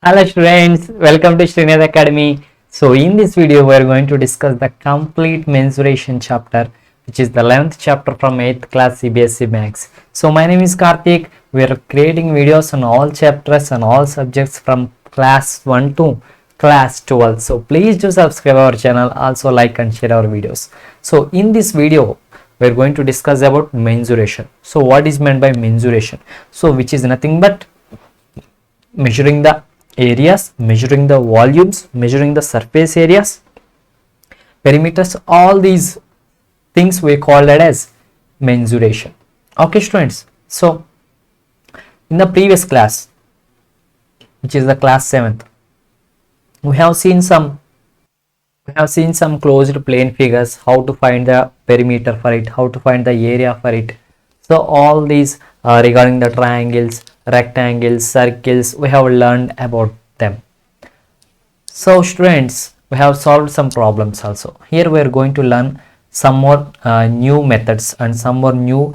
Hello students, welcome to Sreenath Academy. So in this video we are going to discuss the complete mensuration chapter, which is the 11th chapter from 8th class CBSE Max. So my name is Karthik. We are creating videos on all chapters and all subjects from class 1 to class 12. So please do subscribe our channel, also like and share our videos. So in this video we are going to discuss about mensuration. So what is meant by mensuration? So which is nothing but measuring the areas, measuring the volumes, measuring the surface areas, perimeters, all these things we call it as mensuration. Okay students, so in the previous class, which is the class 7th, we have seen some closed plane figures, how to find the perimeter for it, how to find the area for it. So all these regarding the triangles, rectangles, circles, we have learned about them. So students, we have solved some problems also. Here we are going to learn some more new methods and some more new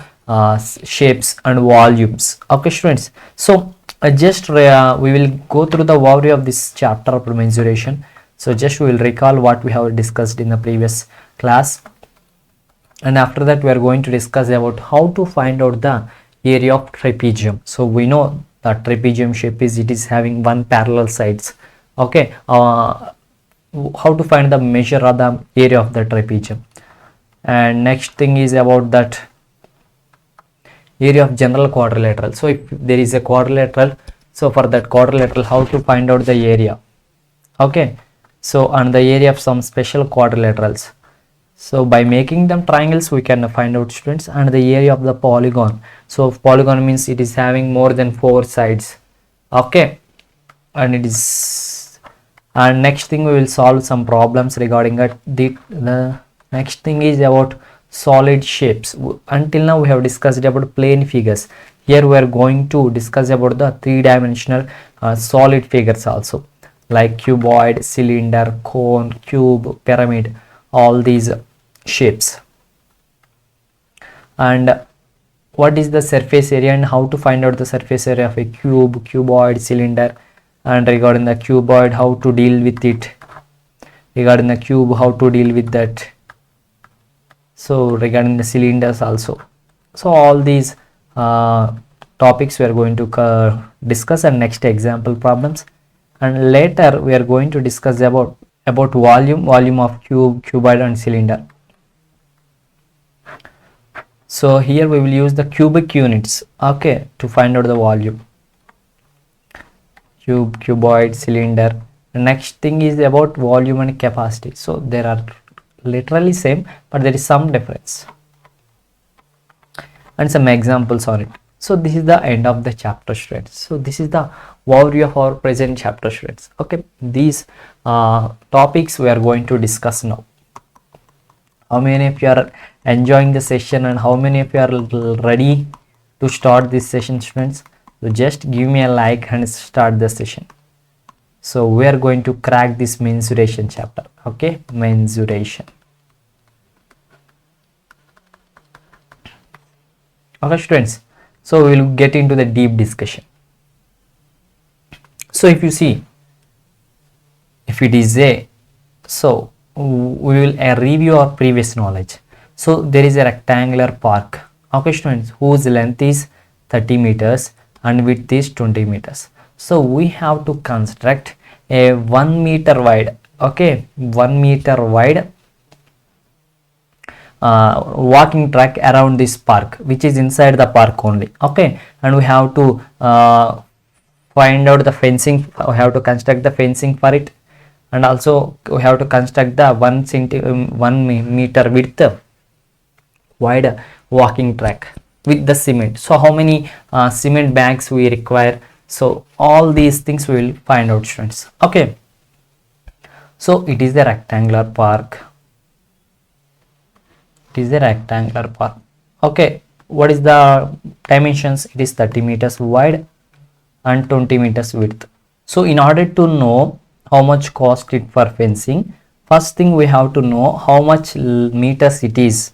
shapes and volumes. Okay students, so we will go through the overview of this chapter of mensuration. So just we will recall what we have discussed in the previous class, and after that we are going to discuss about how to find out the area of trapezium. So we know that trapezium shape is having one parallel sides. Okay, how to find the measure of the area of the trapezium, and next thing is about that area of general quadrilateral. So if there is a quadrilateral, so for that quadrilateral how to find out the area. Okay, so and the area of some special quadrilaterals. So by making them triangles we can find out students, and the area of the polygon. So polygon means it is having more than 4 sides. Okay, and it is, and next thing we will solve some problems regarding it. The next thing is about solid shapes. Until now we have discussed about plane figures. Here we are going to discuss about the 3-dimensional solid figures also, like cuboid, cylinder, cone, cube, pyramid, all these shapes. And what is the surface area and how to find out the surface area of a cube, cuboid, cylinder, and regarding the cuboid how to deal with it, regarding the cube how to deal with that, so regarding the cylinders also. So all these topics we are going to discuss, and next example problems, and later we are going to discuss about volume of cube, cuboid and cylinder. So here we will use the cubic units, okay, to find out the volume. Cube, cuboid, cylinder. The next thing is about volume and capacity. So there are literally same, but there is some difference, and some examples on it. So this is the end of the chapter students. So this is the overview of our present chapter students. Okay, these topics we are going to discuss now. How many of you are enjoying the session, and how many of you are ready to start this session students? So just give me a like and start the session. So we are going to crack this mensuration chapter. Okay, mensuration. Okay students, so we will get into the deep discussion. So if you see, if it is a, so we will review our previous knowledge. So there is a rectangular park, okay students, whose length is 30 meters and width is 20 meters. So we have to construct a 1 meter wide, okay, 1 meter wide walking track around this park, which is inside the park only. Okay, and we have to find out the fencing, we have to construct the fencing for it, and also we have to construct the 1 meter width wide walking track with the cement. So how many cement bags we require, so all these things we will find out students. Okay, so it is the rectangular park, it is the rectangular park. Okay, what is the dimensions? It is 30 meters wide and 20 meters width. So in order to know how much cost it for fencing, first thing we have to know how much meters it is.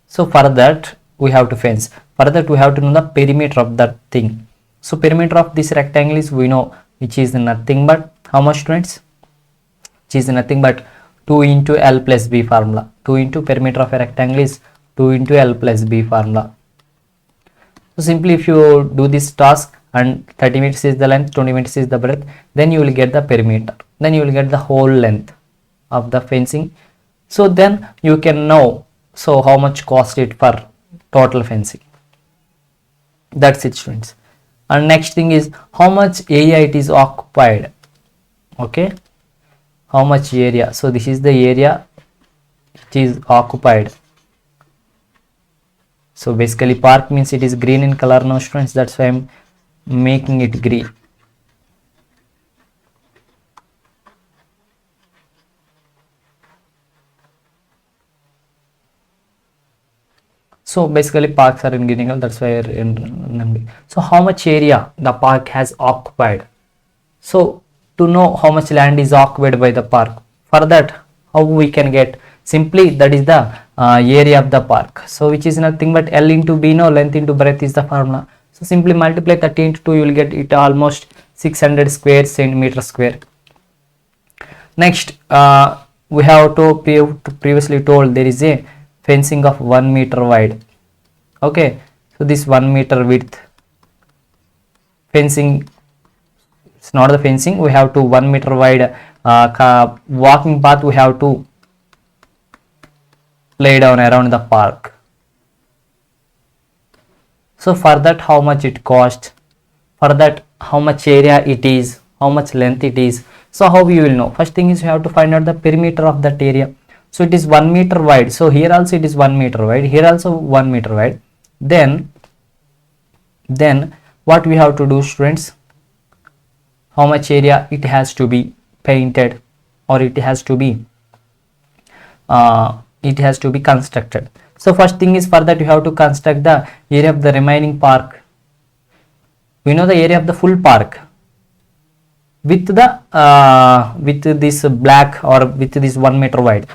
So for that we have to fence, for that we have to know the perimeter of that thing. So perimeter of this rectangle is, we know which is nothing but how much, students? Which is nothing but 2 into L plus B formula. 2 into perimeter of a rectangle is 2 into L plus B formula. So simply if you do this task and 30 meters is the length, 20 meters is the breadth, then you will get the perimeter. Then you will get the whole length of the fencing. So then you can know so how much cost it for total fencing. That's it, students. And next thing is how much area it is occupied. Okay, how much area. So this is the area it is occupied. So basically park means it is green in color now, students. That's why I'm making it green. So basically parks are in green color, that's why so how much area the park has occupied. So to know how much land is occupied by the park, for that how we can get, simply that is the area of the park. So which is nothing but L into B, no, length into breadth is the formula. So simply multiply 30 into 2, you will get it almost 600 square centimeter square. Next we have to previously told there is a fencing of 1 meter wide. Okay, so this 1 meter width fencing, it's not the fencing, we have to 1 meter wide walking path we have to lay down around the park. So for that how much it cost, for that how much area it is, how much length it is. So how we will know? First thing is you have to find out the perimeter of that area. So it is 1 meter wide, so here also it is 1 meter wide, here also 1 meter wide. Then what we have to do, students, how much area it has to be painted, or it has to be constructed. So first thing is, for that you have to construct the area of the remaining park. We know the area of the full park with the with this black or with this 1 meter wide.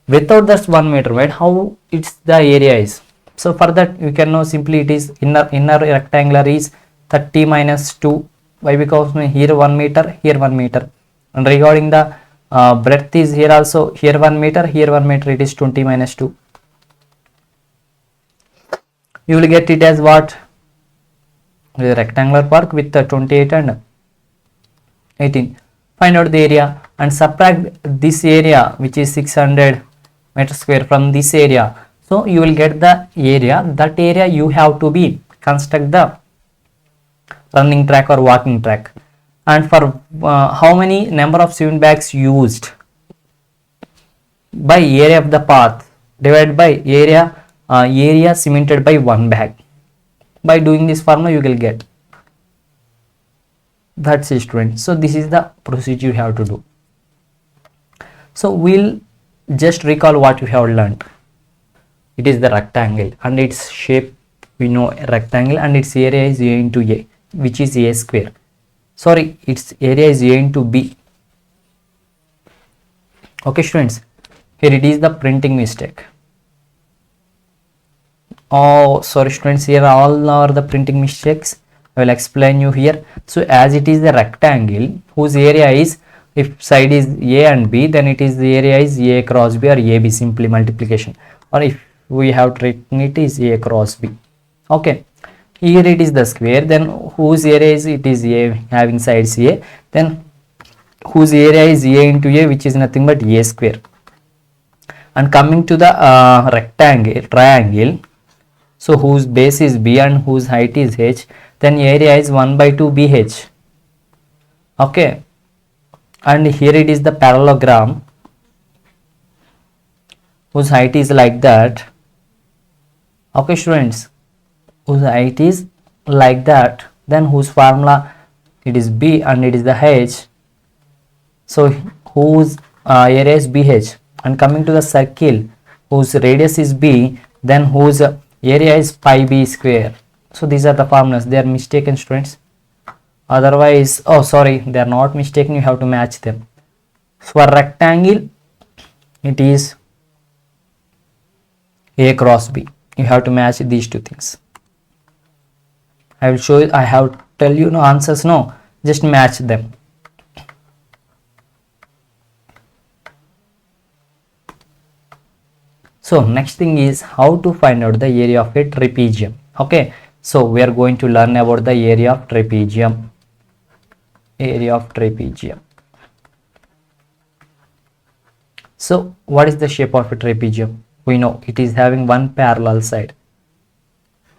Without this 1 meter wide, how it's the area is. So for that you can know simply it is inner rectangular is 30 minus 2. Why? Because here 1 meter, here 1 meter, and regarding the breadth is here also, here 1 meter, here 1 meter, it is 20 minus 2. You will get it as what? A rectangular park with 28 and 18. Find out the area and subtract this area which is 600 meter square from this area. So you will get the area. That area you have to be construct the running track or walking track. And for how many number of cement bags used by area of the path divided by area area cemented by 1 bag. By doing this formula you will get. That's it, students. So this is the procedure you have to do. So we'll just recall what we have learned. It is the rectangle and its shape, we know a rectangle, and its area is A into A, which is A square. Sorry, its area is A into B. Okay, students, here it is the printing mistake. Oh, sorry, students, here all are the printing mistakes. I will explain you here. So as it is the rectangle whose area is, if side is A and B, then it is the area is A cross B or AB, simply multiplication, or if we have written it is A cross B. Okay, here it is the square, then whose area is, it is A having sides A, then whose area is A into A, which is nothing but A square. And coming to the rectangle, triangle, so whose base is B and whose height is H, then area is 1 by 2 BH. Okay, and here it is the parallelogram whose height is like that. Okay, students, whose height is like that, then whose formula, it is B and it is the H, so whose area is BH. And coming to the circle whose radius is B, then whose area is pi B square. So these are the formulas. They are mistaken, students. Otherwise, oh sorry, they are not mistaken, you have to match them. So for rectangle it is A cross B. You have to match these two things. I will show you, I have tell you no answers, no, just match them. So next thing is how to find out the area of a trapezium. Okay, so we are going to learn about the area of trapezium. Area of trapezium. So what is the shape of a trapezium? We know it is having one parallel side.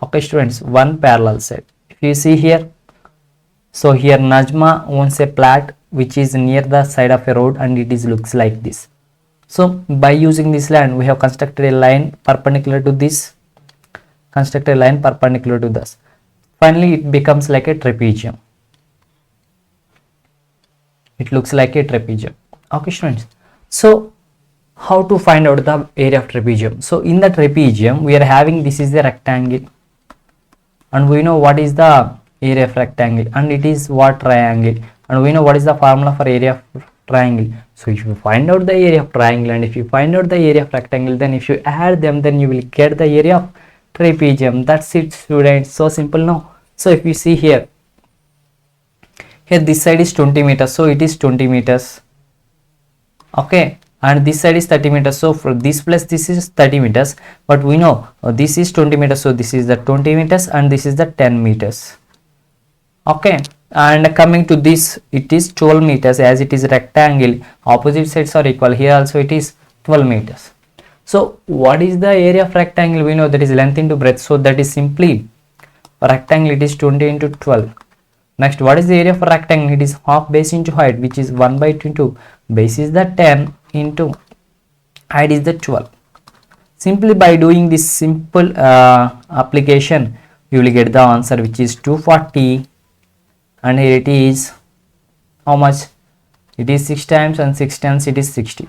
Okay students, one parallel side. If you see here, so here Najma owns a flat which is near the side of a road and it is looks like this. So by using this line we have constructed a line perpendicular to this, constructed a line perpendicular to this. Finally it becomes like a trapezium. It looks like a trapezium. Okay students, so how to find out the area of trapezium? So in the trapezium we are having, this is the rectangle and we know what is the area of rectangle, and it is what triangle, and we know what is the formula for area of triangle. So if you find out the area of triangle and if you find out the area of rectangle, then if you add them, then you will get the area of trapezium. That's it students, so simple now. So if you see here, this side is 20 meters, so it is 20 meters. Okay, and this side is 30 meters, so for this plus this is 30 meters, but we know this is 20 meters, so this is the 20 meters and this is the 10 meters. Okay, and coming to this, it is 12 meters as it is rectangle, opposite sides are equal. Here also it is 12 meters. So what is the area of rectangle? We know that is length into breadth, so that is simply rectangle, it is 20 into 12. Next, what is the area for rectangle? It is half base into height, which is 1 by 22. Base is the 10 into height is the 12. Simply by doing this simple application, you will get the answer, which is 240, and here it is how much? It is 6 times and 6 times it is 60.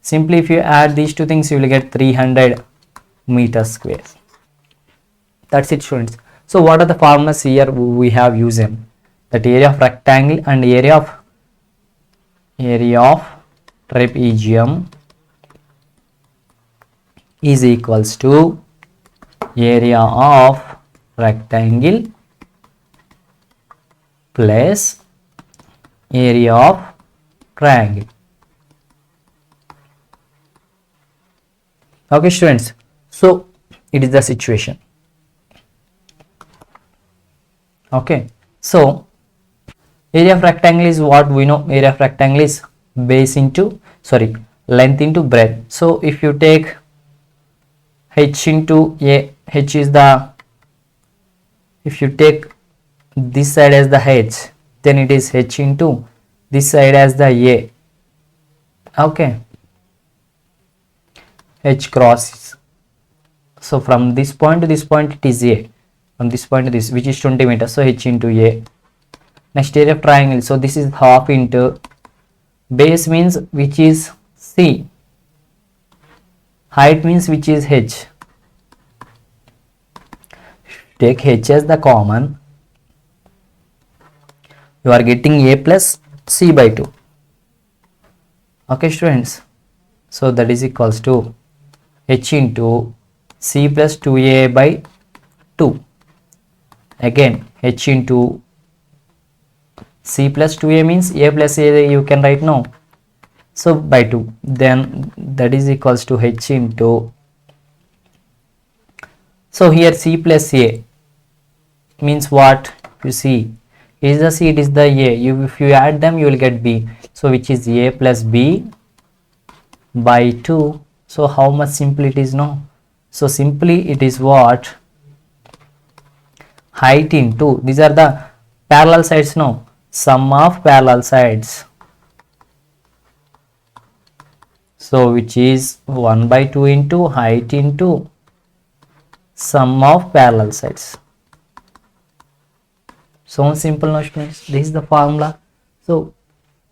Simply if you add these two things, you will get 300 meters square. That's it students. So what are the formulas here we have used them? That area of rectangle and area of trapezium is equals to area of rectangle plus area of triangle. Okay students, so it is the situation. Okay, so area of rectangle is what we know. Area of rectangle is base into, length into breadth. So if you take h into a, h is the, if you take this side as the h, then it is h into this side as the a. Okay, h crosses. So from this point to this point it is a, from this point to this, which is 20 meters, so h into a. Next, area of triangle, so this is half into base means which is c, height means which is h. Take h as the common, you are getting a plus c by 2. Okay students, so that is equals to h into c plus 2a by 2. Again h into c plus 2a means a plus a you can write now, so by 2, then that is equals to h into, so here c plus a means what? You see, is the c, it is the a, if you add them you will get b, so which is a plus b by 2. So how much simple it is now? So simply it is what? Height into, these are the parallel sides now, sum of parallel sides, so which is 1 by 2 into height into sum of parallel sides. So simple now students, this is the formula. So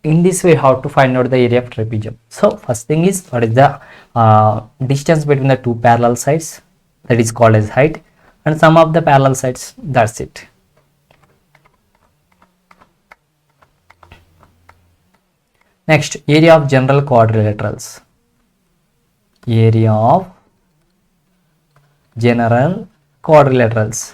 in this way, how to find out the area of trapezium? So first thing is, what is the distance between the two parallel sides, that is called as height, and sum of the parallel sides, that's it. Next, area of general quadrilaterals. Area of general quadrilaterals.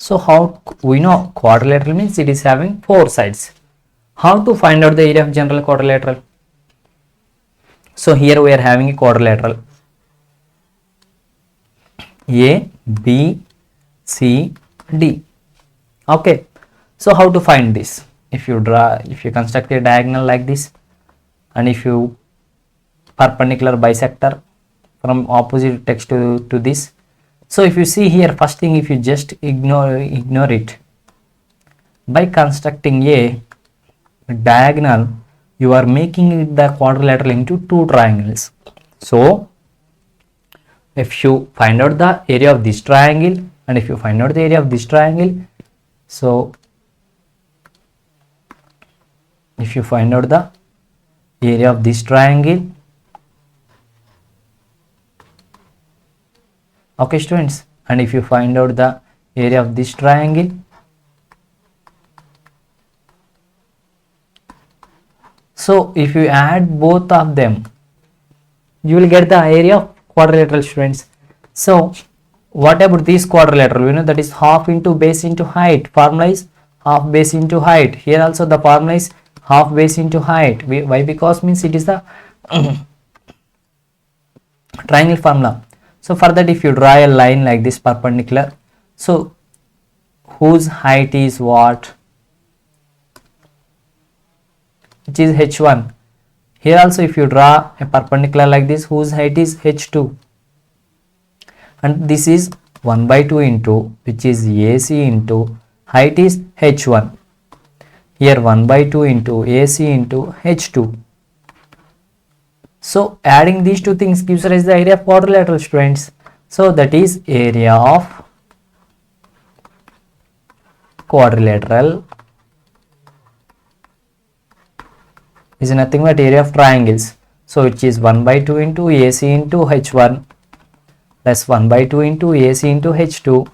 So how we know quadrilateral means it is having four sides. How to find out the area of general quadrilateral? So here we are having a quadrilateral A, B, C, D. Okay. So how to find this? If you construct a diagonal like this, and if you perpendicular bisector from opposite text to this. So if you see here, first thing, if you just ignore it, by constructing a diagonal, you are making the quadrilateral into two triangles. So if you find out the area of this triangle, and if you find out the area of this triangle, so if you find out the area of this triangle, okay students, and if you find out the area of this triangle, so if you add both of them, you will get the area of quadrilateral, students. So what about this quadrilateral? We know that is half into base into height. Formula is half base into height. Here also the formula is half base into height. Why? Because means it is the triangle formula. So for that, if you draw a line like this perpendicular, so whose height is what? Which is h1. Here also if you draw a perpendicular like this, whose height is h2, and this is 1 by 2 into, which is AC into height is h1. Here 1 by 2 into AC into h2. So adding these two things gives rise the area of quadrilateral, students. So that is area of quadrilateral is nothing but area of triangles. So which is 1 by 2 into AC into h1 plus 1 by 2 into AC into h2.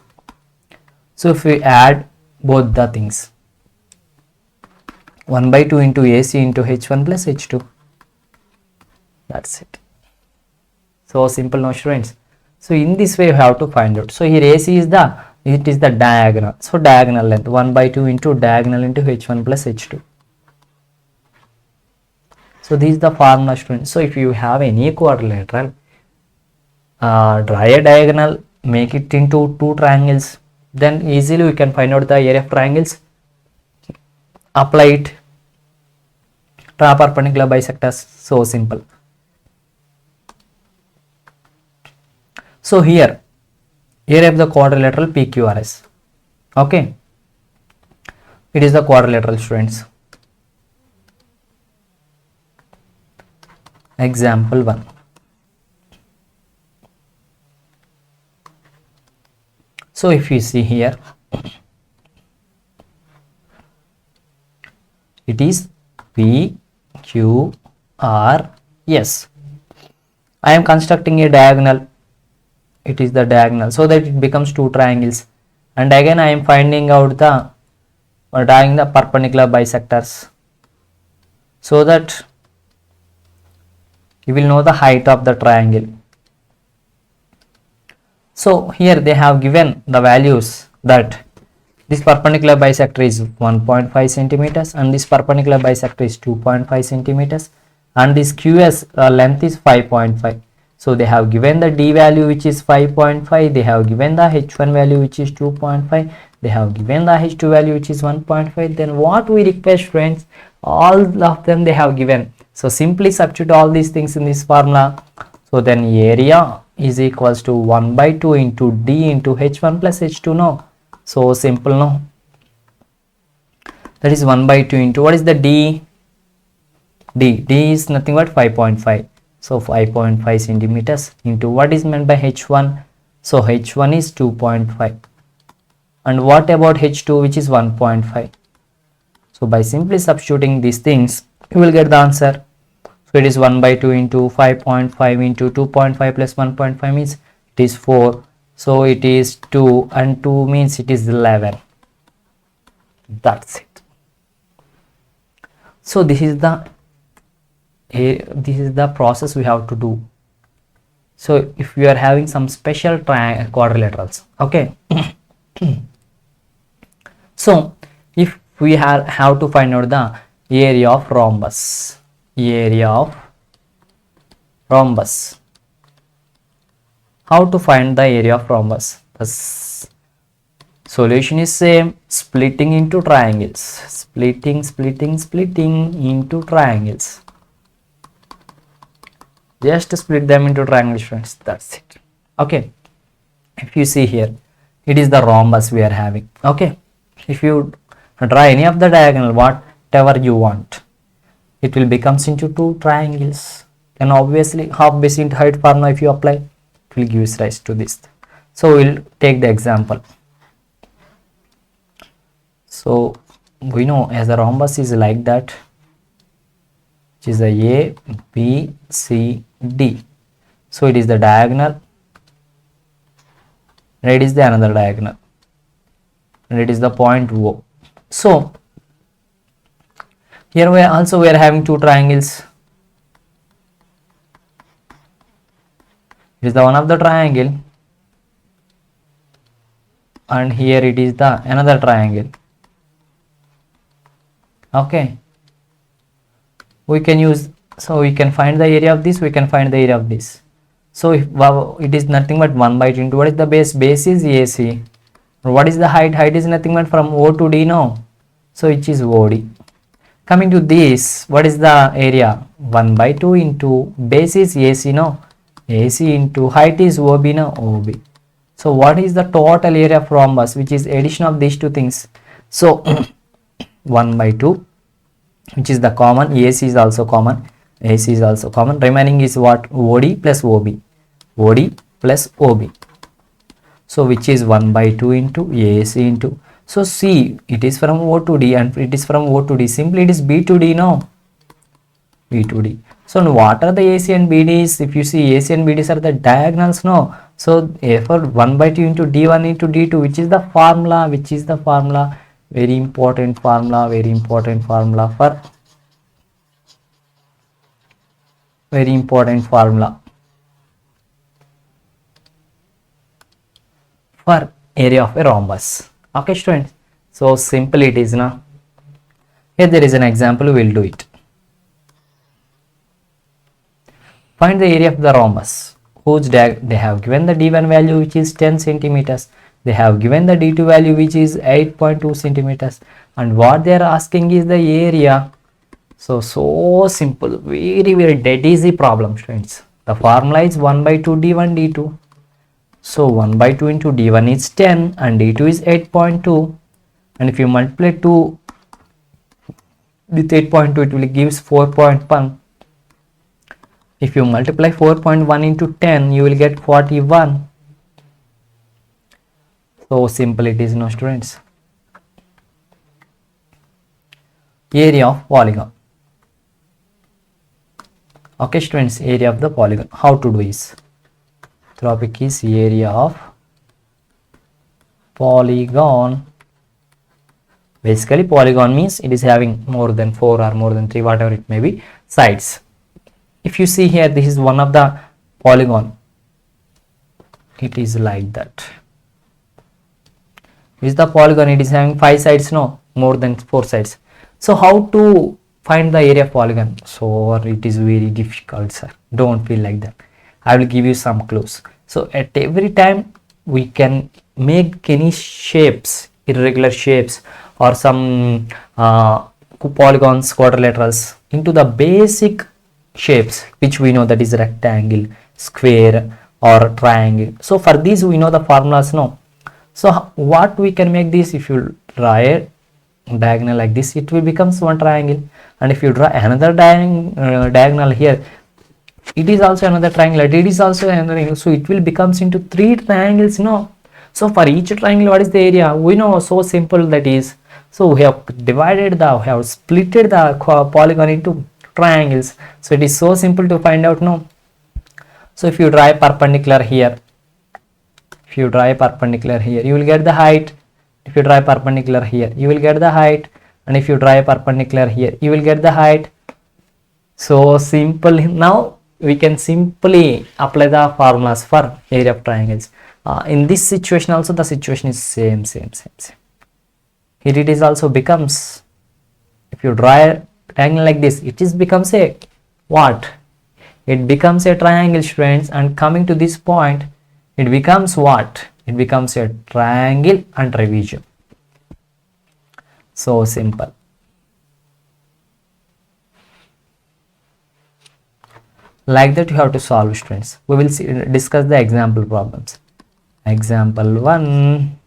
So if we add both the things, 1 by 2 into AC into h1 plus h2, that's it. So simple, no students. So in this way you have to find out. So here AC is the diagonal. So diagonal length 1 by 2 into diagonal into h1 plus h2. So this is the formula, students. So if you have any quadrilateral, draw a diagonal, make it into two triangles, then easily we can find out the area of triangles. Apply it, draw perpendicular bisectors. So simple. So here area of the quadrilateral PQRS. Okay, it is the quadrilateral, students. Example 1. So if you see here, it is PQRS. I am constructing a diagonal. It is the diagonal, so that it becomes two triangles, and again I am finding out the drawing the perpendicular bisectors, so that you will know the height of the triangle. So here they have given the values that this perpendicular bisector is 1.5 centimeters and this perpendicular bisector is 2.5 centimeters and this QS length is 5.5. So they have given the D value which is 5.5, they have given the H1 value which is 2.5, they have given the H2 value which is 1.5. Then what we request, friends, all of them they have given. So simply substitute all these things in this formula. So then area is equals to 1 by 2 into D into H1 plus H2. No, so simple. No, that is 1 by 2 into, what is the D? D is nothing but 5.5. So 5.5 centimeters into, what is meant by H1? So H1 is 2.5. And what about H2, which is 1.5? So by simply substituting these things, you will get the answer. So it is 1 by 2 into 5.5 into 2.5 plus 1.5 means it is 4. So it is 2 and 2 means it is 11. That's it. So this is the process we have to do. So if we are having some special quadrilaterals, okay. So if we have to find out the area of rhombus, area of rhombus, how to find the area of rhombus? The solution is same, splitting into triangles, splitting into triangles. Just split them into triangles, friends, that's it. Okay, if you see here, it is the rhombus we are having. Okay, if you draw any of the diagonal, whatever you want, it will becomes into two triangles, and obviously half base into height formula if you apply, it will give rise to this. So we'll take the example. So we know as a rhombus is like that, which is a B, C, D. So it is the diagonal, and it is the another diagonal, and it is the point O. So here we are having two triangles. It is the one of the triangle, and here it is the another triangle. Okay, we can use, so we can find the area of this, we can find the area of this. So if it is nothing but 1 by 2 into what is the base? Base is AC. What is the height? Height is nothing but from O to D, no? So which is OD. Coming to this, what is the area? 1 by 2 into base is AC, no? AC into height is OB, no? OB. So what is the total area of rhombus, which is addition of these two things? So 1 by 2, which is the common, AC is also common, AC is also common, remaining is what? OD plus OB, OD plus OB. So which is 1 by 2 into AC into, so see, it is from O to D and it is from O to D, simply it is B to D, no? B to D. So what are the AC and BDs? If you see, AC and BDs are the diagonals, no? So therefore 1 by 2 into D1 into D2, which is the formula, very important formula, for very important formula for area of a rhombus. Okay students, so simple it is now. Here there is an example, we will do it. Find the area of the rhombus whose they have given the D1 value which is 10 centimeters. They have given the D2 value which is 8.2 centimeters, and what they are asking is the area. So simple, very dead easy problem, students. The formula is 1 by 2 D1 D2. So 1 by 2 into D1 is 10 and D2 is 8.2, and if you multiply 2 with 8.2, it will gives 4.1. If you multiply 4.1 into 10, you will get 41. So simple it is, no students. Area of polygon. Okay students, area of the polygon. How to do is, topic is area of polygon. Basically polygon means it is having more than 4 or more than 3, whatever it may be, sides. If you see here, this is one of the polygon. It is like that. Is the polygon, it is having 5 sides, no, more than 4 sides. So how to find the area of polygon? So it is very difficult, sir, don't feel like that. I will give you some clues. So at every time we can make any shapes, irregular shapes or some polygons, quadrilaterals into the basic shapes which we know, that is rectangle, square or triangle. So for these we know the formulas, no? So what we can make this, if you draw a diagonal like this, it will becomes one triangle, and if you draw another diagonal here, it is also another triangle, it is also another triangle, so it will becomes into 3 triangles, no? So for each triangle, what is the area? We know, so simple that is. So we have divided we have splitted the polygon into triangles. So it is so simple to find out, no? So if you draw a perpendicular here, you will get the height. If you draw a perpendicular here, you will get the height, and if you draw a perpendicular here, you will get the height. So simple. Now we can simply apply the formulas for area of triangles. In this situation also the situation is same. Here it is also becomes, if you draw a triangle like this, it is becomes a what? It becomes a triangle, friends. And coming to this point, it becomes what? It becomes a triangle and trapezium. So simple. Like that you have to solve, students. We will discuss the example problems. Example 1.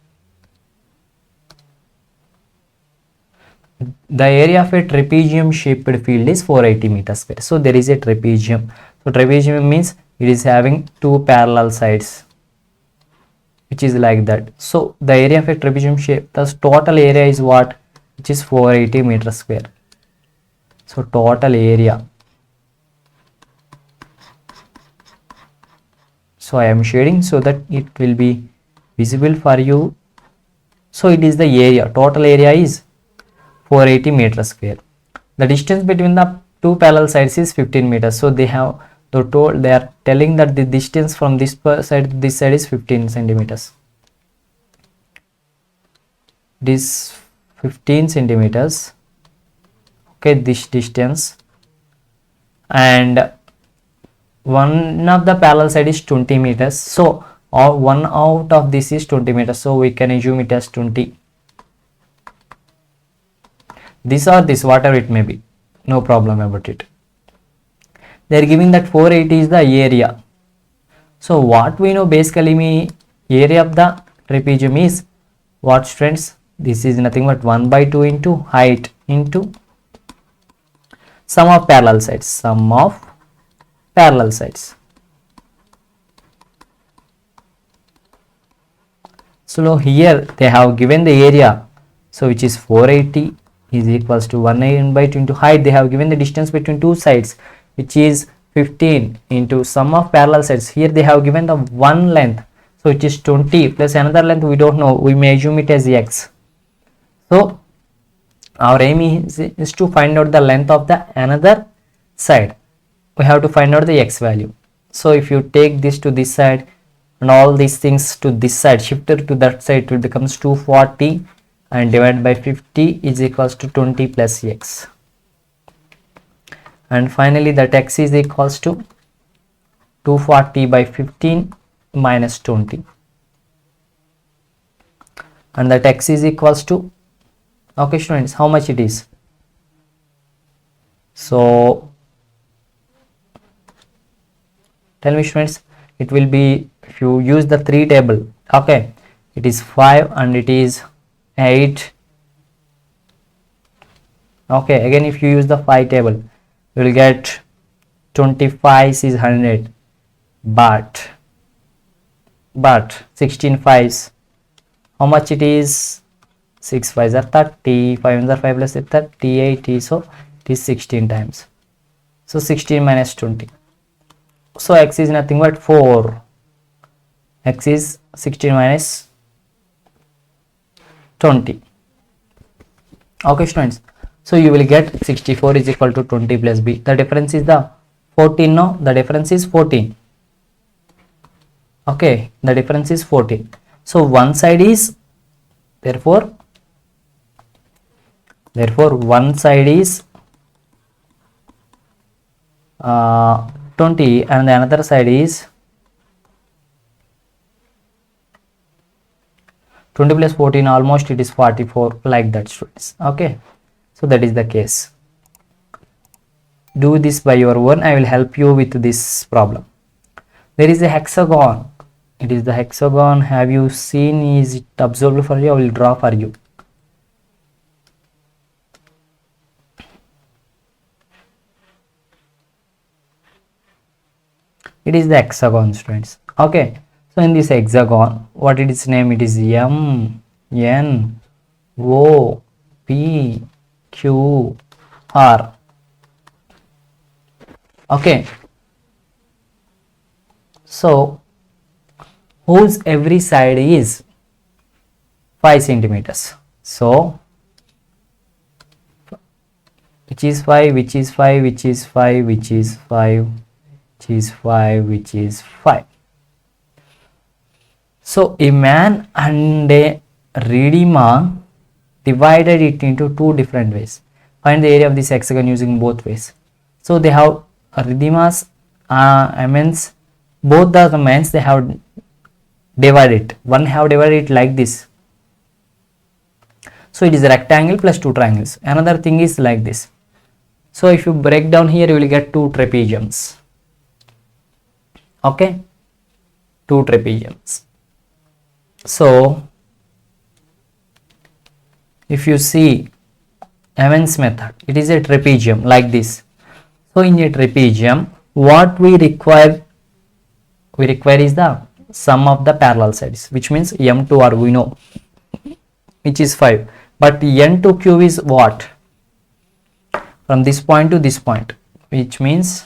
The area of a trapezium shaped field is 480 meters square. So there is a trapezium. So trapezium means it is having two parallel sides, which is like that. So the area of a trapezium shape, the total area is what? Which is 480 meters square. So total area. So I am shading so that it will be visible for you. So it is the area. Total area is 480 meters square. The distance between the two parallel sides is 15 meters. So they are telling that the distance from this side to this side is 15 centimeters. This 15 centimeters. Okay, this distance, and one of the parallel side is 20 meters. So one out of this is 20 meters. So we can assume it as 20. This or this, whatever it may be, no problem about it. They are giving that 480 is the area. So what we know basically, area of the trapezium is what, friends? This is nothing but 1/2 into height into sum of parallel sides. Sum of parallel sides. So here they have given the area, so which is 480 is equals to 1/2 into height. They have given the distance between two sides, which is 15 into sum of parallel sides. Here they have given the one length, so it is 20 plus another length we don't know, we may assume it as x. So our aim is to find out the length of the another side. We have to find out the x value. So if you take this to this side and all these things to this side, shifted to that side, it becomes 240 and divided by 50 is equals to 20 plus x. And finally that x is equals to 240 by 15 minus 20. And that x is equals to, okay students, how much it is? So tell me students, it will be, if you use the 3 table, okay, it is 5 and it is 8. Okay, again if you use the 5 table, you will get 25 is 100, but 16 5s, how much it is? 6 5s are 30, 5 are 5 plus 38, so it is 16 times. So 16 minus 20. So x is nothing but 4. X is 16 minus 20. Okay students, so you will get 64 is equal to 20 plus b. The difference is the 14. No, the difference is 14. Okay, the difference is 14. So one side is, therefore one side is 20 and the another side is 20 plus 14, almost it is 44, like that students. Okay, so that is the case. Do this by your own. I will help you with this problem. There is a hexagon. It is the hexagon. Have you seen? Is it observed for you? I will draw for you. It is the hexagon students. Okay, so in this hexagon, what is its name? It is M N O P Q R. Okay, so whose every side is 5 centimeters. So which is 5, which is 5, which is 5, which is 5, which is 5, which is 5. So a man and a ready man divided it into two different ways. Find the area of this hexagon using both ways. So they have Ridhima's amens, both the domains they have divided it. One have divided it like this. So it is a rectangle plus two triangles. Another thing is like this. So if you break down here, you will get two trapeziums. Okay, two trapeziums. So if you see Evans method, it is a trapezium like this. So in a trapezium, what we require is the sum of the parallel sides, which means m2r we know, which is 5, but n2 q is what? From this point to this point, which means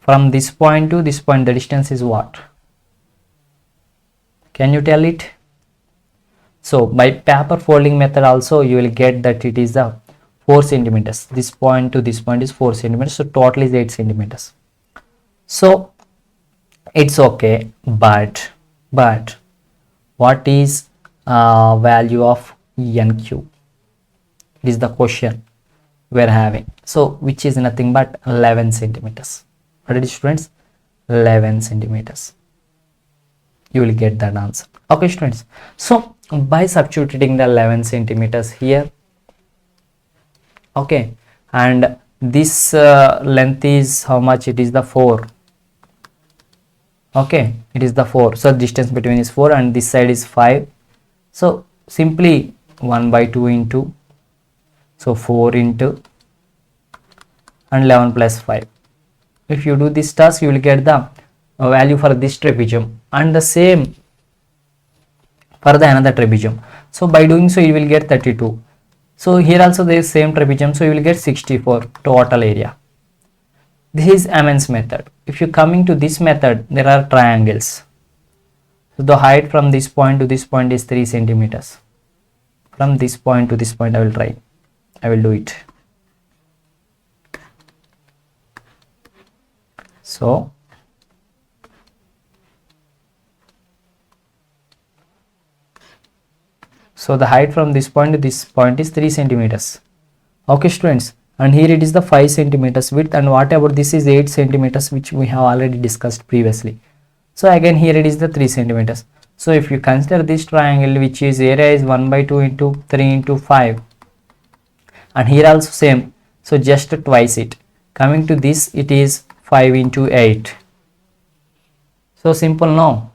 from this point to this point the distance is what? Can you tell it? So by paper folding method also you will get that it is the 4 centimeters. This point to this point is 4 centimeters. So total is 8 centimeters. So it's okay, but what is value of nq? It is the question we are having. So which is nothing but 11 centimeters. What it is, students? 11 centimeters. You will get that answer. Okay, students. So by substituting the 11 centimeters here, okay, and this length is how much? It is the 4. Okay, it is the 4. So distance between is 4 and this side is 5. So simply 1 by 2 into, so 4 into and 11 plus 5. If you do this task, you will get the value for this trapezium and the same for the another trapezium. So by doing so, you will get 32. So here also there is same trapezium, so you will get 64 total area. This is Amen's method. If you coming to this method, there are triangles. So the height from this point to this point is 3 centimeters. From this point to this point, I will do it. So the height from this point to this point is 3 centimeters. Okay, students, and here it is the 5 centimeters width, and what about this is 8 centimeters, which we have already discussed previously. So again here it is the 3 centimeters. So if you consider this triangle, which is area is 1 by 2 into 3 into 5, and here also same, so just twice it. Coming to this, it is 5 into 8. So simple, no?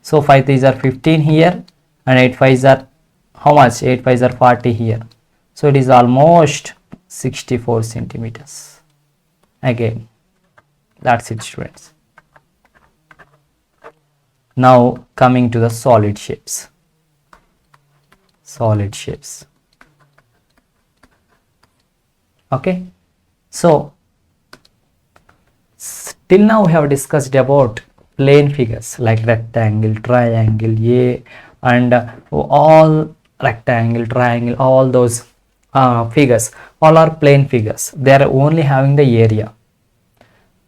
So 5 3s are 15 here and 8 5s are how much? 8 5s are 40 here. So it is almost 64 centimeters. Again, that's it, students. Now coming to the solid shapes. Solid shapes. Okay. So till now we have discussed about plane figures like rectangle, triangle, and all rectangle, triangle, all those figures, all are plane figures. They are only having the area.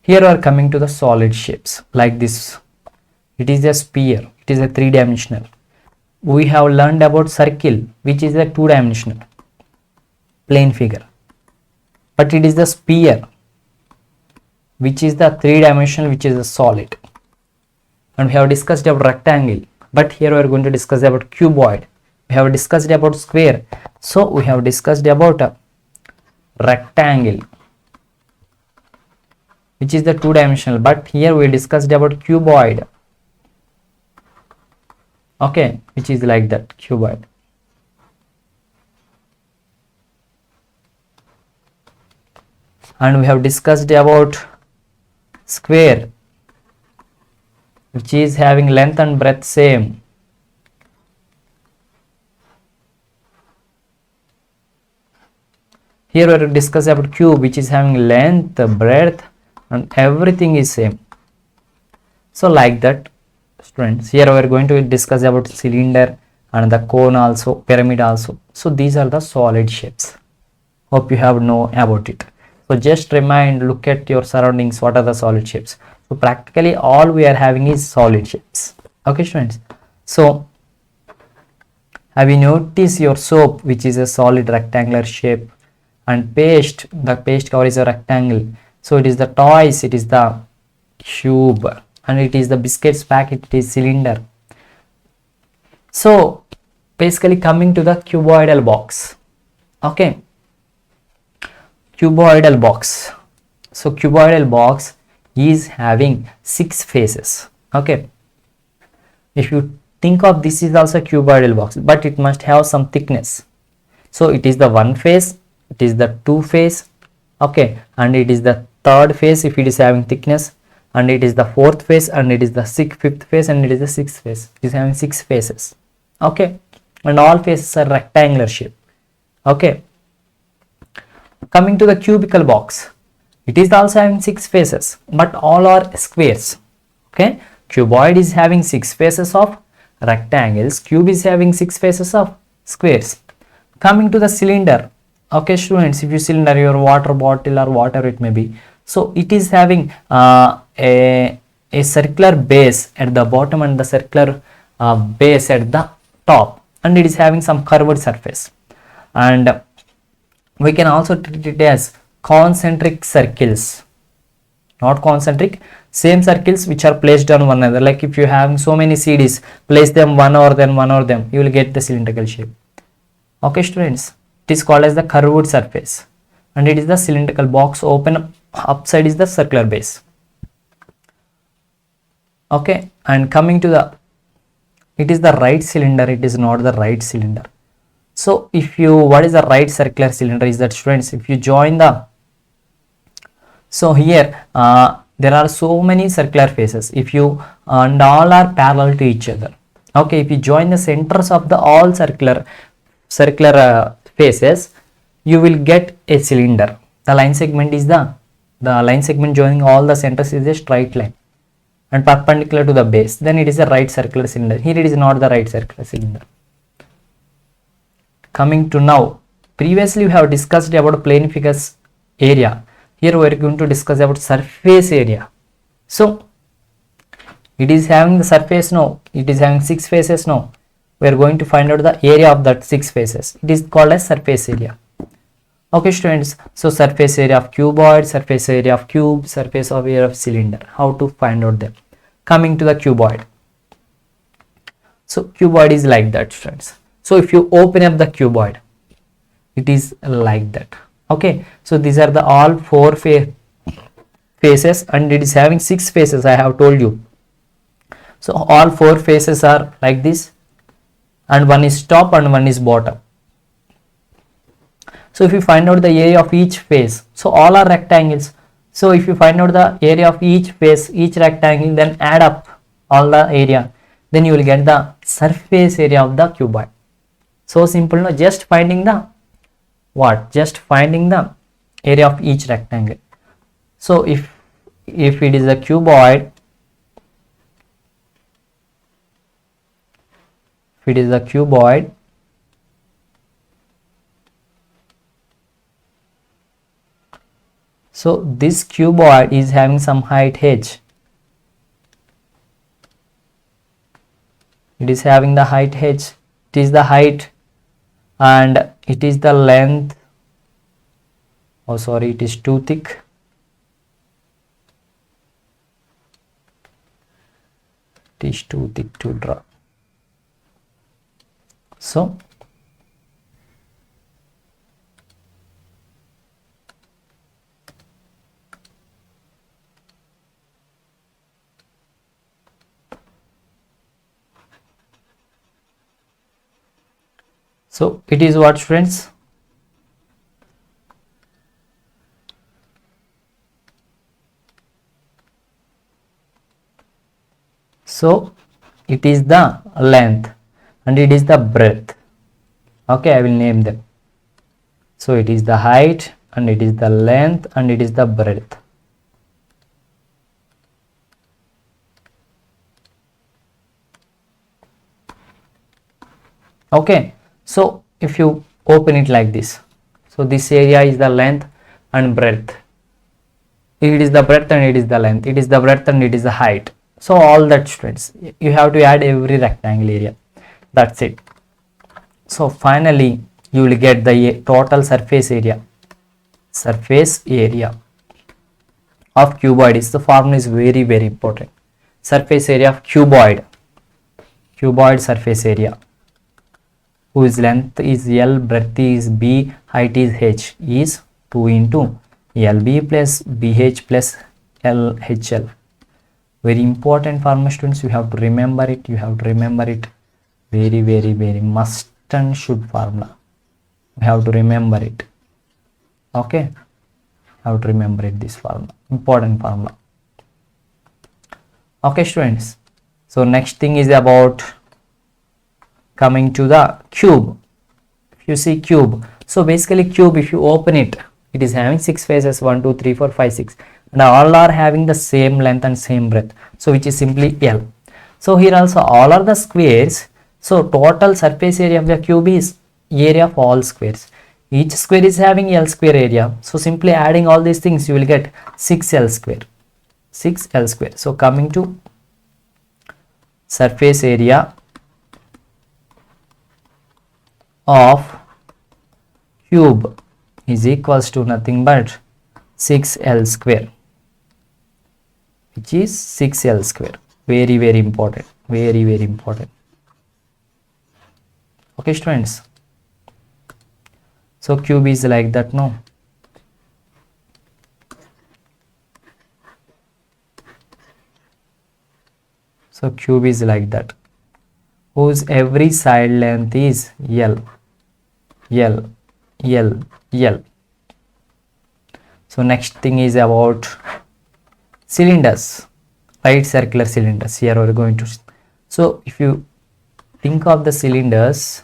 Here we are coming to the solid shapes like this. It is a sphere. It is a 3-dimensional. We have learned about circle, which is a 2-dimensional plane figure. But it is the sphere, which is the 3-dimensional, which is a solid. And we have discussed about rectangle, but here we are going to discuss about cuboid. We have discussed about square, so we have discussed about a rectangle, which is the 2-dimensional, but here we discussed about cuboid. Okay, which is like that, cuboid. And we have discussed about square, which is having length and breadth same. Here we are discuss about cube, which is having length, breadth, and everything is same. So like that, students, here we are going to discuss about cylinder and the cone also, pyramid also. So these are the solid shapes. Hope you have know about it. So just remind, look at your surroundings, what are the solid shapes. So practically all we are having is solid shapes. Okay, students. So Have you noticed your soap, which is a solid rectangular shape, and paste, the paste cover is a rectangle. So it is the toys, it is the cube, and it is the biscuits packet, it is cylinder. So basically coming to the cuboidal box. Okay, cuboidal box. So cuboidal box is having 6 faces. Okay, if you think of this is also a cuboidal box, but it must have some thickness. So it is the 1 face, it is the 2 face, okay, and it is the 3rd face if it is having thickness, and it is the 4th face, and it is the 5th face, and it is the 6th face. It is having 6 faces. Okay, and all faces are rectangular shape. Okay, coming to the cubical box, it is also having 6 faces, but all are squares. Okay, cuboid is having 6 faces of rectangles, cube is having 6 faces of squares. Coming to the cylinder, okay students, if you cylinder, your water bottle or whatever it may be, so it is having a circular base at the bottom and the circular base at the top, and it is having some curved surface, and we can also treat it as concentric circles, not concentric, same circles which are placed on one another. Like if you have so many CDs, place them one over them, you will get the cylindrical shape. Okay students, it is called as the curved surface, and it is the cylindrical box. Open upside is the circular base. Okay, and coming to the, it is the right cylinder, it is not the right cylinder. So if you, what is the right circular cylinder is that students, if you join the, so here there are so many circular faces, if you, and all are parallel to each other. Okay, if you join the centers of the all circular faces, you will get a cylinder. The line segment is the line segment joining all the centers is a straight line and perpendicular to the base, then it is a right circular cylinder. Here it is not the right circular cylinder. Coming to now, previously we have discussed about planificus area. Here we are going to discuss about surface area. So it is having the surface now, it is having 6 faces now. We are going to find out the area of that 6 faces. It is called as surface area. Okay students, so surface area of cuboid, surface area of cube, surface area of cylinder. How to find out them? Coming to the cuboid. So cuboid is like that students. So if you open up the cuboid, it is like that. Okay, so these are the all 4 faces, and it is having 6 faces, I have told you. So all 4 faces are like this, and one is top and one is bottom. So if you find out the area of each face, so all are rectangles. So if you find out the area of each face, each rectangle, then add up all the area, then you will get the surface area of the cuboid. So simple, no? Just finding the what? Just finding the area of each rectangle. So if it is a cuboid, so this cuboid is having some height h. It is having the height h. It is the height, and it is the length. Oh sorry, it is too thick. It is too thick to draw. So it is what students? So it is the length and it is the breadth. Okay, I will name them. So it is the height and it is the length and it is the breadth. Okay, so if you open it like this, so this area is the length and breadth. It is the breadth and it is the length. It is the breadth and it is the height. So all that students, you have to add every rectangle area. That's it. So finally you will get the total surface area. Surface area of cuboid is the formula is very important. Surface area of cuboid. Cuboid surface area whose length is L, breadth is B, height is H is 2 into LB plus BH plus LHL. Very important formula, students. You have to remember it. You have to remember it. Very must and should formula. You have to remember it. Okay. Have to remember it, this formula, important formula. Okay students, so next thing is about coming to the cube. If you see cube, so basically cube, if you open it, it is having 6 faces, 1 2 3 4 5 6, and all are having the same length and same breadth, so which is simply L. So here also all are the squares, so total surface area of the cube is area of all squares. Each square is having L square area, so simply adding all these things you will get 6L square. 6L square. So coming to surface area of cube is equals to nothing but 6L square, which is 6L square. Very important. Very important. Okay students. So cube is like that, no? So cube is like that, whose every side length is L. So next thing is about cylinders, right? Circular cylinders. Here we are going to. So if you think of the cylinders,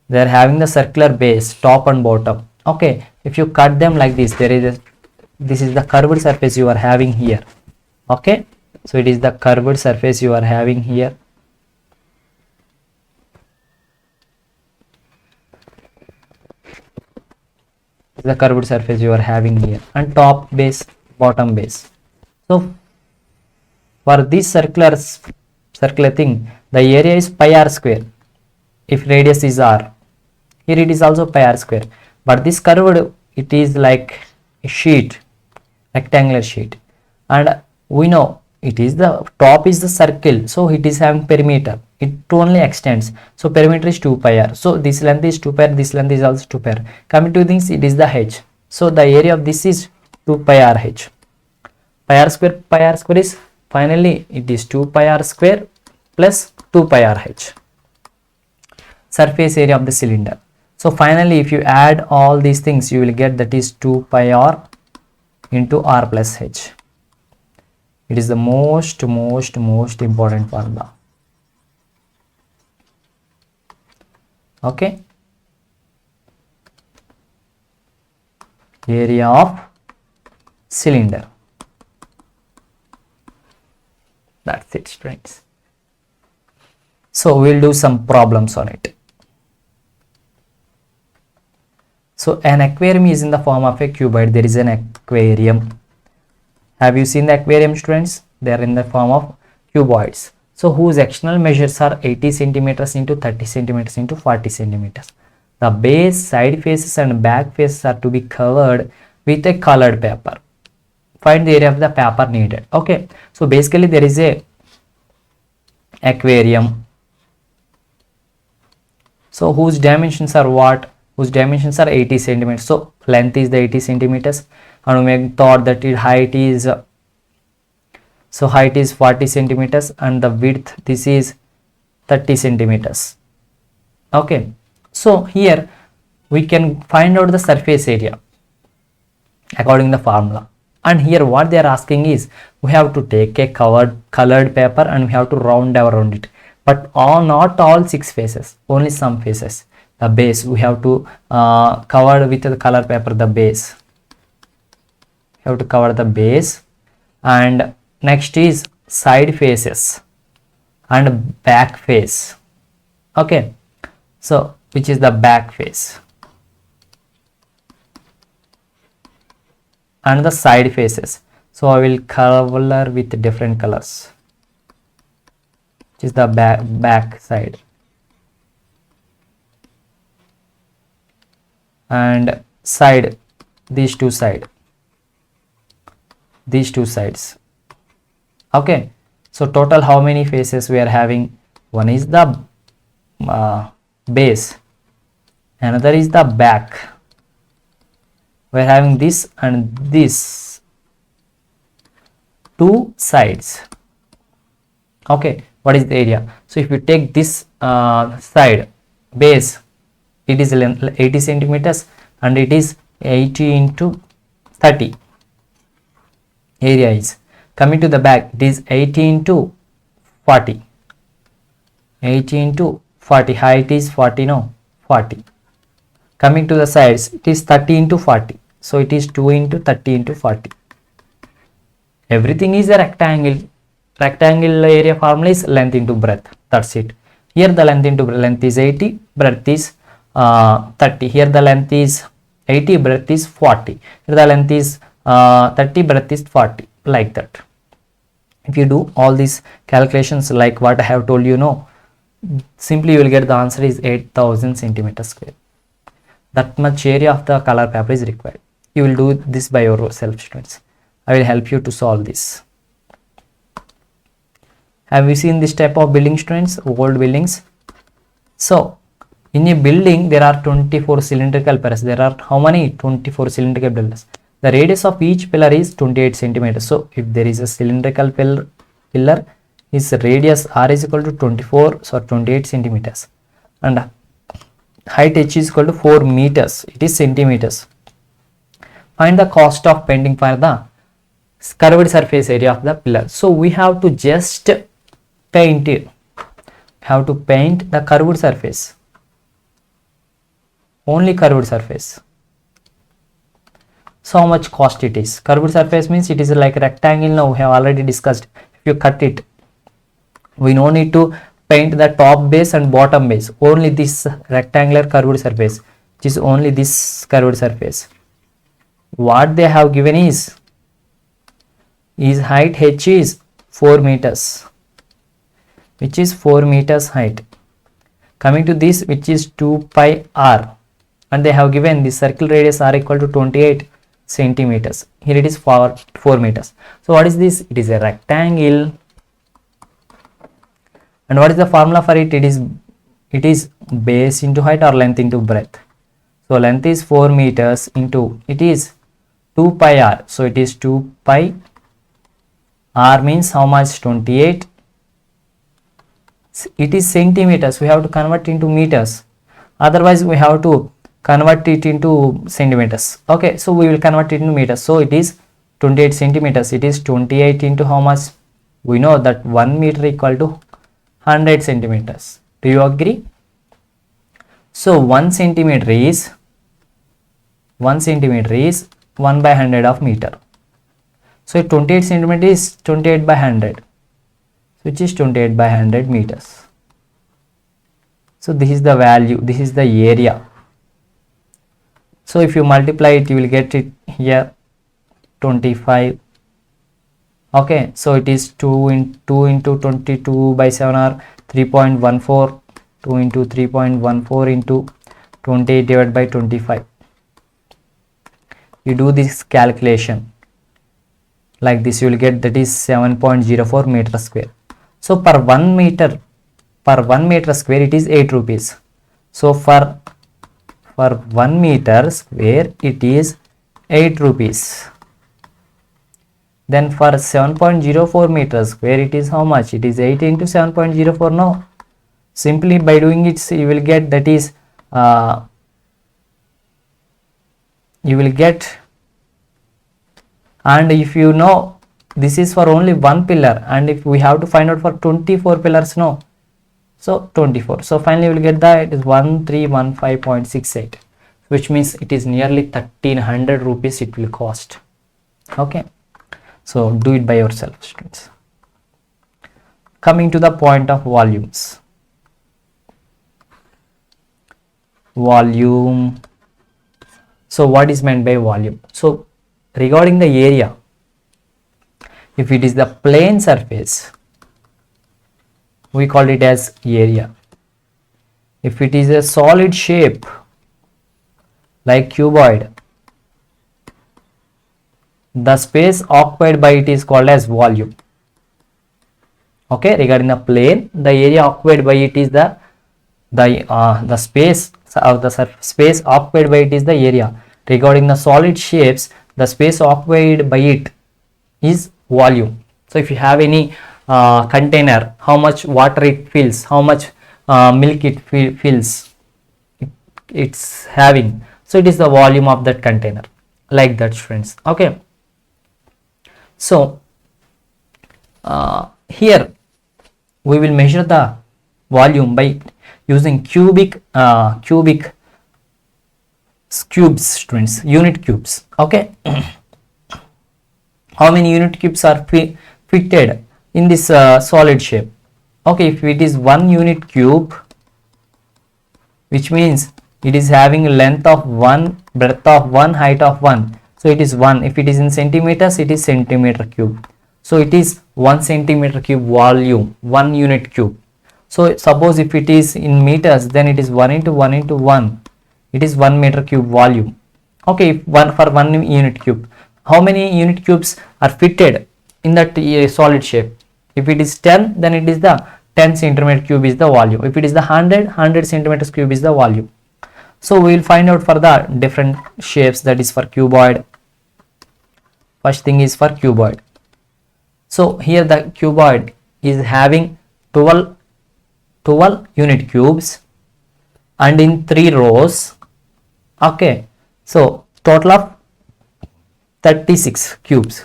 they are having the circular base, top and bottom. Okay, if you cut them like this, this is the curved surface you are having here. Okay, so it is the curved surface you are having here. The curved surface you are having here, and top base, bottom base. So for this circular thing, the area is pi r square if radius is r. Here it is also pi r square, but this curved, it is like a sheet, rectangular sheet, and we know it is the top is the circle, so it is having perimeter, it only extends, so perimeter is 2 pi r, so this length is 2 pi r, this length is also 2 pi r. Coming to this, it is the h, so the area of this is 2 pi r h. Pi r square is finally it is 2 pi r square plus 2 pi r h, surface area of the cylinder. So finally if you add all these things, you will get that is 2 pi r into r plus h. It is the most important formula. Okay, area of cylinder. That's it, friends. So we'll do some problems on it. So an aquarium is in the form of a cuboid. There is an aquarium. Have you seen the aquarium, students? They are in the form of cuboids. So whose external measures are 80 centimeters into 30 centimeters into 40 centimeters. The base, side faces and back faces are to be covered with a colored paper. Find the area of the paper needed. Okay, so basically there is a aquarium. So whose dimensions are what? Whose dimensions are 80 centimeters. So length is the 80 centimeters, and we thought that its height is height is 40 centimeters and the width this is 30 centimeters. Okay, so here we can find out the surface area according to the formula, and here what they are asking is we have to take a colored paper and we have to round around it, but not all 6 faces, only some faces. The base we have to cover with the color paper, the base you have to cover the base, and next is side faces and back face. Okay, so which is the back face and the side faces. So I will color with different colors, which is the back side. and side, these two sides. Okay, so total how many faces we are having? One is the base, another is the back. We are having this and this two sides. Okay, what is the area? So if you take this side base, it is 80 centimeters and it is 80 into 30. Area is coming to the back, it is 80 into 40. 80 into 40, height is 40, no, 40. Coming to the sides, it is 30 into 40, so it is 2 into 30 into 40. Everything is a rectangle. Rectangle area formula is length into breadth, that's it. Here the length into length is 80, breadth is 30. Here the length is 80, breadth is 40. Here the length is 30, breadth is 40, like that. If you do all these calculations like what I have told you, no, simply you will get the answer is 8000 centimeters square. That much area of the color paper is required. You will do this by yourself, students. I will help you to solve this. Have you seen this type of building, students? Old buildings. So in a building there are 24 cylindrical pillars. There are how many? 24 cylindrical pillars. The radius of each pillar is 28 centimeters. So if there is a cylindrical pillar, its radius r is equal to 24, so 28 centimeters, and height h is equal to 4 meters. It is centimeters. Find the cost of painting for the curved surface area of the pillar. So we have to just paint it. Have to paint the curved surface, only curved surface. So how much cost it is? Curved surface means it is like a rectangle. Now we have already discussed. If you cut it, we no need to paint the top base and bottom base, only this rectangular curved surface, which is only this curved surface. What they have given is height h is 4 meters, which is 4 meters height. Coming to this, which is 2 pi r, and they have given the circle radius r equal to 28 centimeters. Here it is for 4 meters. So what is this? It is a rectangle. And what is the formula for it? It is base into height or length into breadth. So length is 4 meters into, it is 2 pi r. So it is 2 pi r means how much? 28. It is centimeters. We have to convert into meters. Otherwise we have to convert it into centimeters. Okay, so we will convert it into meters. So it is 28 centimeters. It is 28 into how much? We know that 1 meter equal to 100 centimeters. Do you agree? So 1 centimeter is 1 by 100 of meter. So 28 centimeter is 28 by 100, which is 28 by 100 meters. So this is the value, this is the area. So if you multiply it, you will get it here 25. Okay, so it is 2 into 22 by 7 or 3.14. 2 into 3.14 into 28 divided by 25. You do this calculation like this, you will get that is 7.04 meter square. So per 1 meter square it is 8 rupees. So for 1 meter square it is 8 rupees. Then for 7.04 meters square it is how much? It is 8 into 7.04. No, simply by doing it you will get that is you will get, and if you know this is for only one pillar, and if we have to find out for 24 pillars, no, so 24. So finally you will get that it is 1315.68, which means it is nearly 1300 rupees it will cost. Okay, so do it by yourself, students. Coming to the point of volumes. Volume. So what is meant by volume? So regarding the area, if it is the plane surface, we call it as area. If it is a solid shape, like cuboid, the space occupied by it is called as volume. Okay, regarding the plane, the area occupied by it is the space of the space occupied by it is the area. Regarding the solid shapes, the space occupied by it is volume. So if you have any container, how much water it fills, how much milk it fills, it's having, so it is the volume of that container, like that, friends. Okay, so here we will measure the volume by using cubes, students, unit cubes. Okay, how many unit cubes are fitted in this solid shape? Okay, if it is 1 unit cube, which means it is having length of 1, breadth of 1, height of 1, so it is 1. If it is in centimeters, it is centimeter cube. So it is 1 centimeter cube volume, 1 unit cube. So suppose if it is in meters, then it is 1 into 1 into 1, it is 1 meter cube volume. Okay, for 1 unit cube, how many unit cubes are fitted in that solid shape? If it is 10, then it is the 10 centimeter cube is the volume. If it is the 100 centimeters cube is the volume. So we will find out for the different shapes, that is for cuboid. First thing is for cuboid. So here the cuboid is having 12 unit cubes and in 3 rows. Okay, so total of 36 cubes.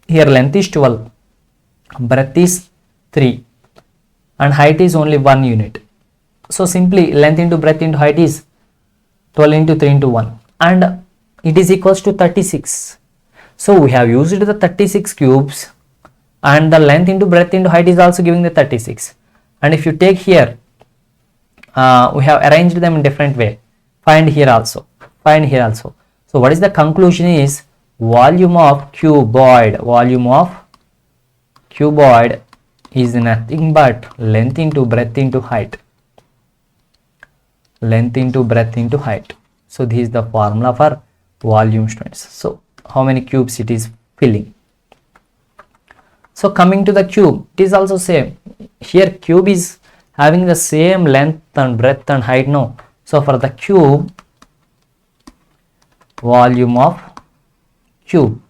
Here length is 12, breadth is 3 and height is only 1 unit. So simply length into breadth into height is 12 into 3 into 1 and it is equals to 36. So we have used the 36 cubes and the length into breadth into height is also giving the 36. And if you take here, we have arranged them in different way. Find here also. So what is the conclusion is volume of cuboid is nothing but length into breadth into height. So this is the formula for volume, students. So how many cubes it is filling. So coming to the cube, it is also same. Here cube is having the same length and breadth and height, no. So for the cube, volume of cube.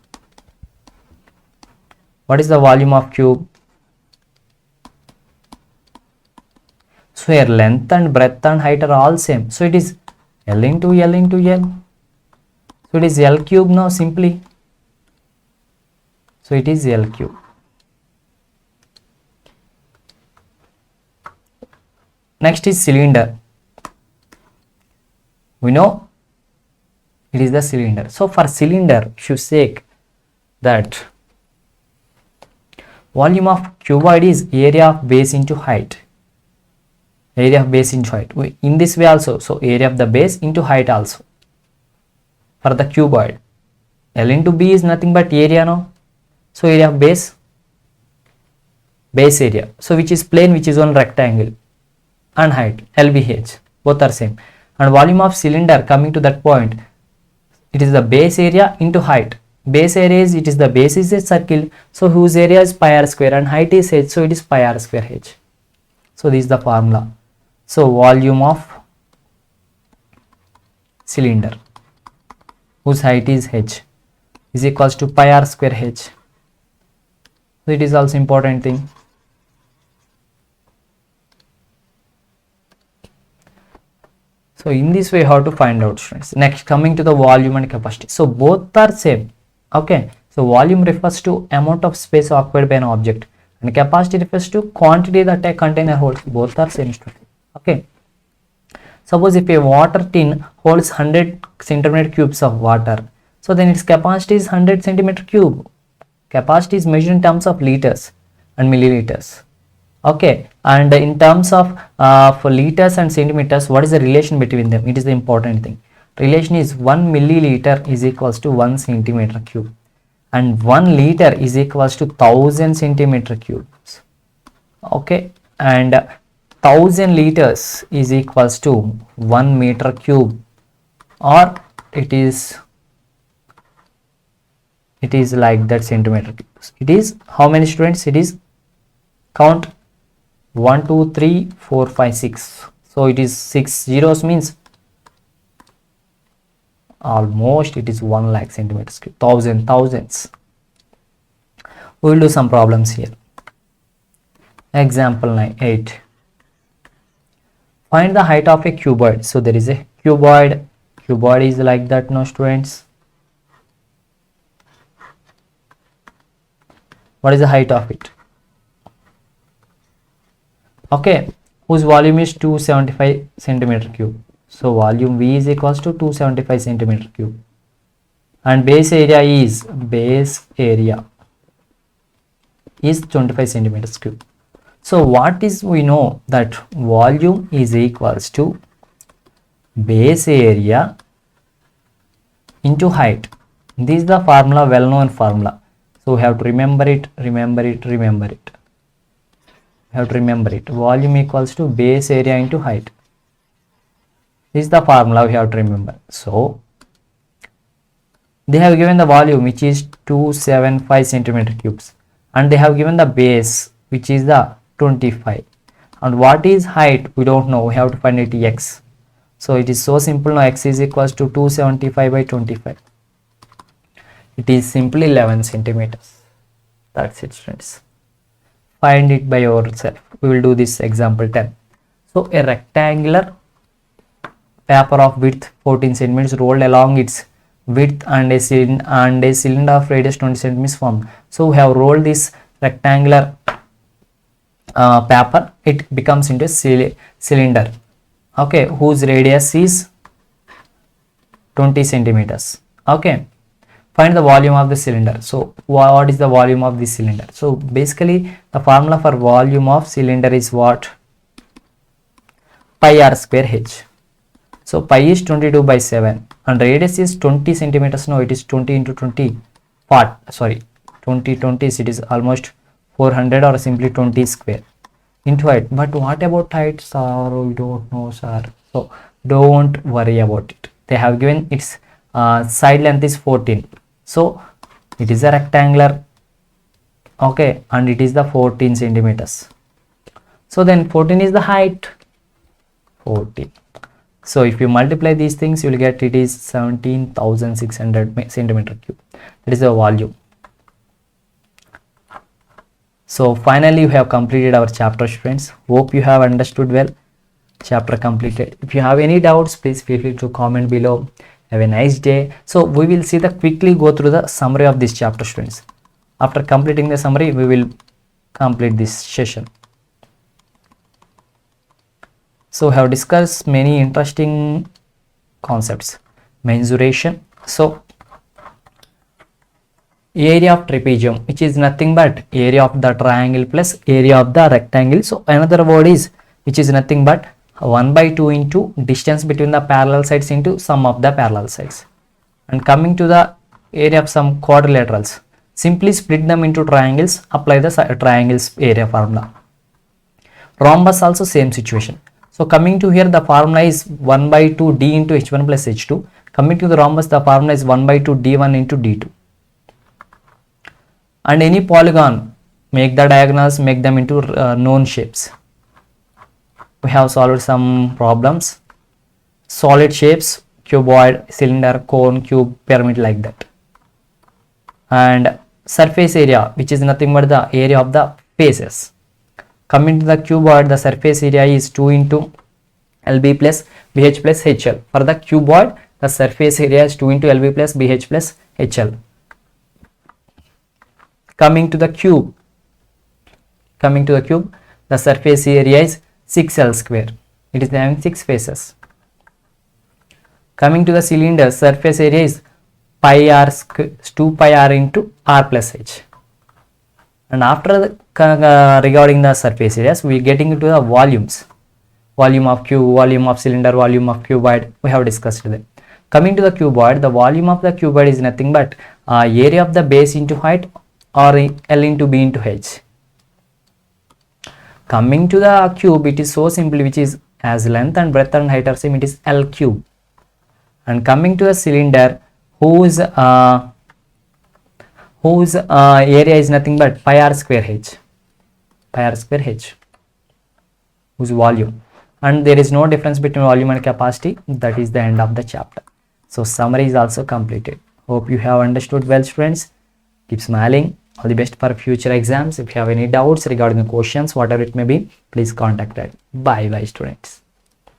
What is the volume of cube? So here length and breadth and height are all same. So it is L into L into L. So it is L cube now simply. So it is L cube. Next is cylinder. We know it is the cylinder. So for cylinder, you say that volume of cuboid is area of base into height. In this way also, so area of the base into height also. For the cuboid, L into B is nothing but area, no. So area of base area. So which is plane, which is one rectangle, and height LBH, both are same. And volume of cylinder, coming to that point, it is the base area into height. Base area is, it is the base is a circle, so whose area is pi r square and height is h, so it is pi r square h. So this is the formula. So volume of cylinder whose height is h is equals to pi r square h. So it is also important thing. So in this way how to find out, students. Next, coming to the volume and capacity. So both are same. Okay, so volume refers to amount of space occupied by an object and capacity refers to quantity that a container holds. Both are same, students. Okay, suppose if a water tin holds 100 centimeter cubes of water, so then its capacity is 100 centimeter cube. Capacity is measured in terms of liters and milliliters. Okay, and in terms of for liters and centimeters, what is the relation between them? It is the important thing. Relation is 1 milliliter is equals to 1 centimeter cube and 1 liter is equals to 1000 centimeter cubes. Okay, and 1000 liters is equals to 1 meter cube. or it is like that centimeter cubes. It is how many students? It is count 1 2 3 4 5 6. So it is 6 zeros, means almost it is 1 lakh centimeters cube. Thousands. We will do some problems here. Example 8. Find the height of a cuboid. So there is a cuboid. Cuboid is like that, no students. What is the height of it? Okay, whose volume is 275 centimeter cube. So volume V is equals to 275 centimeter cube, and base area is 25 centimeters cube. So what is, we know that volume is equals to base area into height. This is the formula, well known formula. So we have to remember it. We have to remember it. Volume equals to base area into height. This is the formula we have to remember. So they have given the volume, which is 275 centimeter cubes, and they have given the base, which is the 25, and what is height we don't know. We have to find it x. So it is so simple. Now x is equals to 275 by 25. It is simply 11 centimeters. That's it, friends. Find it by yourself. We will do this example 10. So a rectangular paper of width 14 centimeters rolled along its width and a cylinder of radius 20 centimeters formed. So we have rolled this rectangular paper. It becomes into a cylinder, okay, whose radius is 20 centimeters. Okay, find the volume of the cylinder. So what is the volume of this cylinder? So basically the formula for volume of cylinder is what? Pi r square h. So pi is 22 by 7 and radius is 20 centimeters. No, it is 20 into 20 20 it is almost 400, or simply 20 square into height. But what about height, sir? We don't know, sir. So don't worry about it. They have given its side length is 14. So it is a rectangular, okay, and it is the 14 centimeters. So then 14 is the height, 14. So if you multiply these things, you will get it is 17,600 centimeter cube. That is the volume. So finally we have completed our chapter, friends. Hope you have understood well. Chapter completed. If you have any doubts, please feel free to comment below. Have a nice day. So we will quickly go through the summary of this chapter, students. After completing the summary, we will complete this session. So we have discussed many interesting concepts. Mensuration. So area of trapezium, which is nothing but area of the triangle plus area of the rectangle. So another word is, which is nothing but 1 by 2 into distance between the parallel sides into sum of the parallel sides. And coming to the area of some quadrilaterals, simply split them into triangles, apply the triangles area formula. Rhombus also same situation. So coming to here, the formula is 1 by 2 d into h1 plus h2. Coming to the rhombus, the formula is 1 by 2 d1 into d2. And any polygon, make the diagonals, make them into known shapes. We have solved some problems. Solid shapes, cuboid, cylinder, cone, cube, pyramid, like that. And surface area, which is nothing but the area of the faces. Coming to the cuboid, the surface area is 2 into LB plus BH plus HL. For the cuboid, the surface area is 2 into LB plus BH plus HL. Coming to the cube, the surface area is 6L square. It is having 6 faces. Coming to the cylinder, surface area is 2 pi r into r plus h. And after regarding the surface areas, we are getting into the volumes. Volume of cube, volume of cylinder, volume of cuboid, we have discussed them. Coming to the cuboid, the volume of the cuboid is nothing but area of the base into height, or L into B into H. Coming to the cube, it is so simple, which is as length and breadth and height are same, it is L cube. And coming to a cylinder whose area is nothing but pi r square h, whose volume, and there is no difference between volume and capacity. That is the end of the chapter. So summary is also completed. Hope you have understood well, students. Keep smiling. All the best for future exams. If you have any doubts regarding the questions, whatever it may be, please contact us. Bye bye, students.